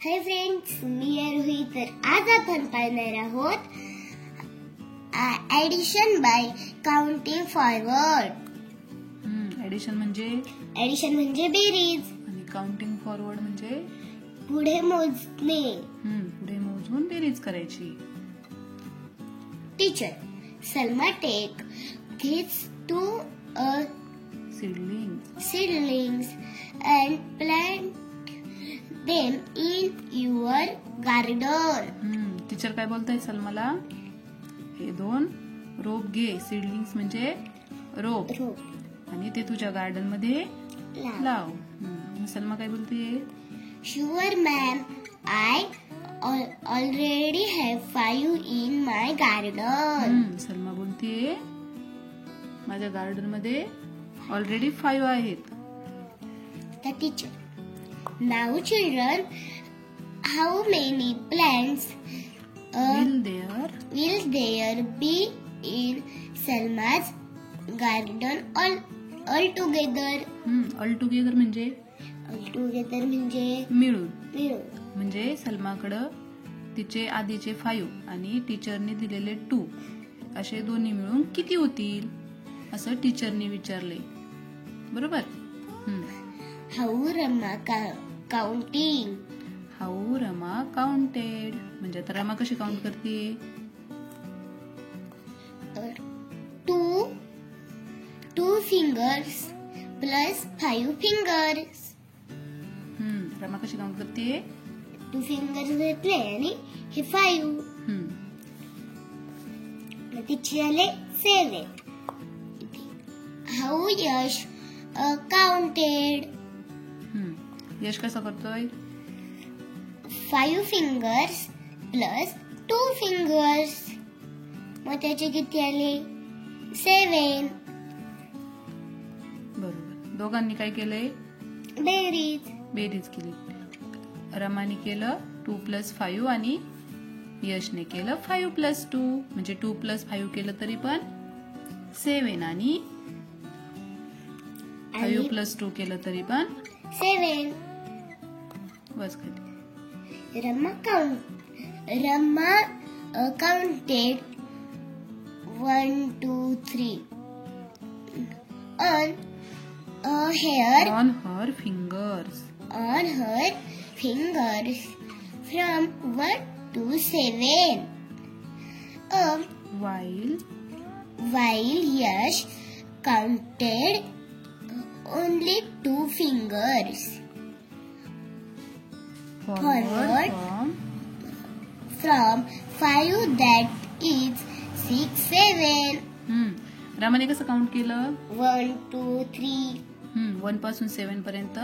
Hi friends, मी आहे रोहित. तर आज आपण पाहणार आहोत addition bye counting forward. Addition म्हणजे बेरीज आणि काउंटिंग फॉरवर्ड म्हणजे पुढे मोजणे. पुढे मोजून बेरीज करायची. Teacher, Salma take these two seedlings and plant them in your garden. Teacher काय बोलताय सलमाला? हे 2 रोप घे. सीडलिंग्स म्हणजे रोप आणि ते तुझ्या गार्डन मध्ये लाव. सलमा काय बोलते? Sure ma'am, I already have 5 in my garden. Salma बोलते माझ्या गार्डन मध्ये ऑलरेडी 5 आहेत. The teacher, now children, how many plants will there be in Salma's garden altogether? altogether म्हणजे मिळून. म्हणजे सलमाकडं तिचे आधीचे 5 आणि टीचरने दिलेले 2 असे दोन्ही मिळून किती होतील असं टीचरने विचारले. बरोबर. How Rama counting. How Rama counted म्हणजे आता रमा कशी काउंट करते? 2 fingers plus 5 fingers. रमा कशी काउंट करते? 2 fingers घेतले आणि हे 5. तिचे आले 7. How Yash counted. यश कसा करतोय? 5 fingers plus 2 fingers. मग त्याचे किती आले? 7. बरोबर. दोघांनी काय केलंय? बेरीज केली. रमाने केलं 2 + 5 आणि यशने केलं 5 + 2 म्हणजे 2 + 5 केलं तरी पण 7 आणि 5 + 2 केलं तरी पण 7. बस खाली. Rama counted 1, 2, 3 on her fingers from 1 to 7. While Yash counted only 2 fingers. Forward from 5, that is 6, 7. रामाने कसं काउंट केलं? 1, 2, 3. 1 पासून 7 पर्यंत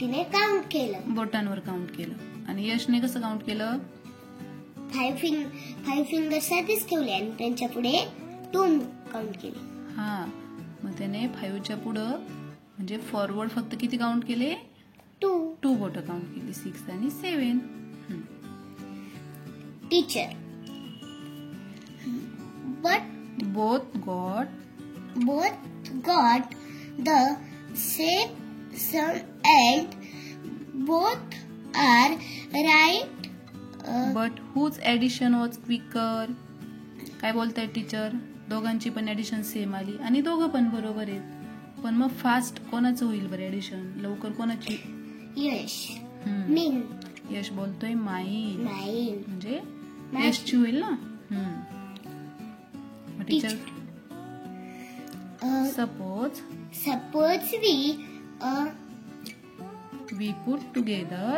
तिने काउंट केलं. बोटांवर काउंट केलं. आणि यशने कसं काउंट केलं? 5 फिंगर्स आधीच ठेवले आणि त्यांच्या पुढे 2 काउंट केले. मग त्याने 5च्या पुढं म्हणजे फॉरवर्ड फक्त किती काउंट केले? 2 बोटं काउंट केली. 6 आणि 7. Teacher, but both got the same sum and both are right. But whose addition was quicker? काय बोलताय टीचर? दोघांची पण ऍडिशन सेम आली आणि दोघं पण बरोबर आहेत. पण मग फास्ट कोणाचं होईल बरं ऍडिशन? लवकर कोणाची? यश बोलतोय माईन म्हणजे यशची होईल ना. Teacher, suppose we put together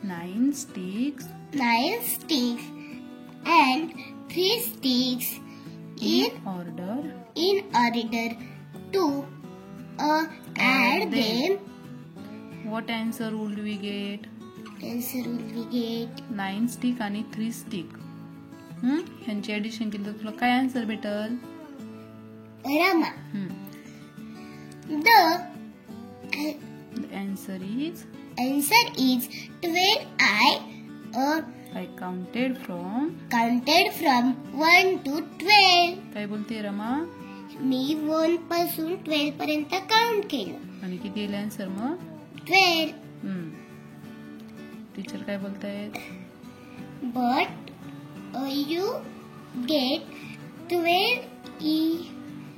9 sticks and 3 sticks in order to add them. What answer would we get? 9 stick आणि 3 stick. ह्यांची ऍडिशन केली तर तुला काय आन्सर भेटल? Rama, the answer is 12. I counted from 1 to 12. काय बोलते रमा? मी 1 पासून 12 पर्यंत काउंट केलं. आणि किती येईल आन्सर मग? 12. टीचर काय बोलतायत? But you get 12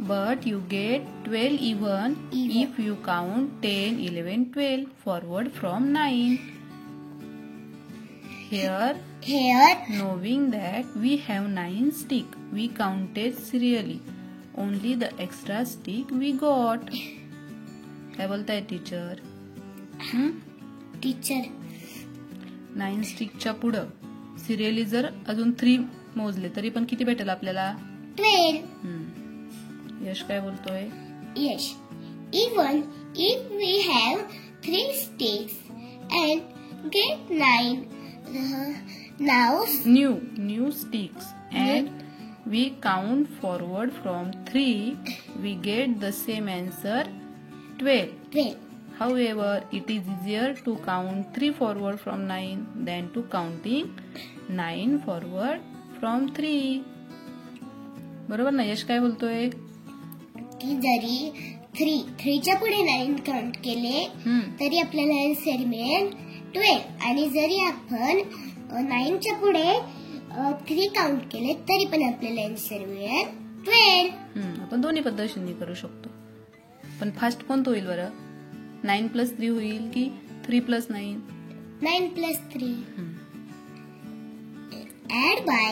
But you get 12 even if you count 10, 11, 12 forward from 9. Here, knowing that we have 9 sticks, we counted serially. Only the extra stick we got. काय बोलताय टीचर? टीचर 9 स्टिकच्या पुढं serially जर अजून 3 मोजले तरी पण किती भेटेल आपल्याला? 12. यश काय बोलतोय? Yes. Even if we have 3 sticks and get 9 new sticks and we count forward from 3, we get the same answer 12. However, it is easier to count 3 forward from 9 than to counting 9 forward from 3. बरोबर ना? यश काय बोलतोय? की जरी 3च्या पुढे 9 count केले तरी आपल्याला आन्सर मिळेल 12 आणि जरी आपण 9च्या पुढे 3 काउंट केले तरी पण आपल्याला आन्सर मिळेल 12. आपण दोन्ही पद्धतीने करू शकतो. पण फास्ट कोणतं होईल बरं? 9 + 3 होईल की 3 + 9? 9 + 3. Add by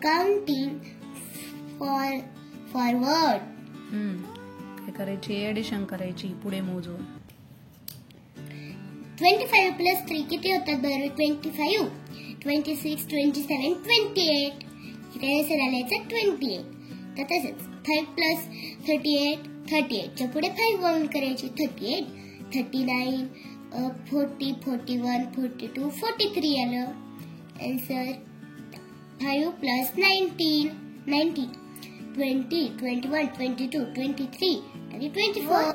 counting forward. काय करायची? ऍडिशन करायची पुढे मोजून. 25 + 3 किती होतात बरं? 25, 26, 27, 28. इथे आन्सर आल्याचं 28. तर तसंच 5 + 38, 38च्या पुढे 5 काउंट करायची. 38, 39, 40, 41, 42, 43 आलं आन्सर. 5 + 19, 19, 20, 21, 22, 23 आणि 24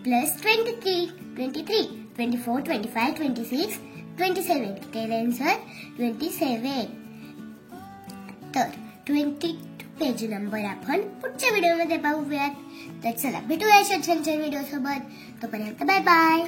+ 23, 23, 24, 25, 26, 27. तर आन्सर 27. तर 22 पेज नंबर आपण पुढच्या व्हिडिओमध्ये पाहूयात. तर चला भेटूया अशा छान छान व्हिडिओ सोबत. तोपर्यंत बाय बाय.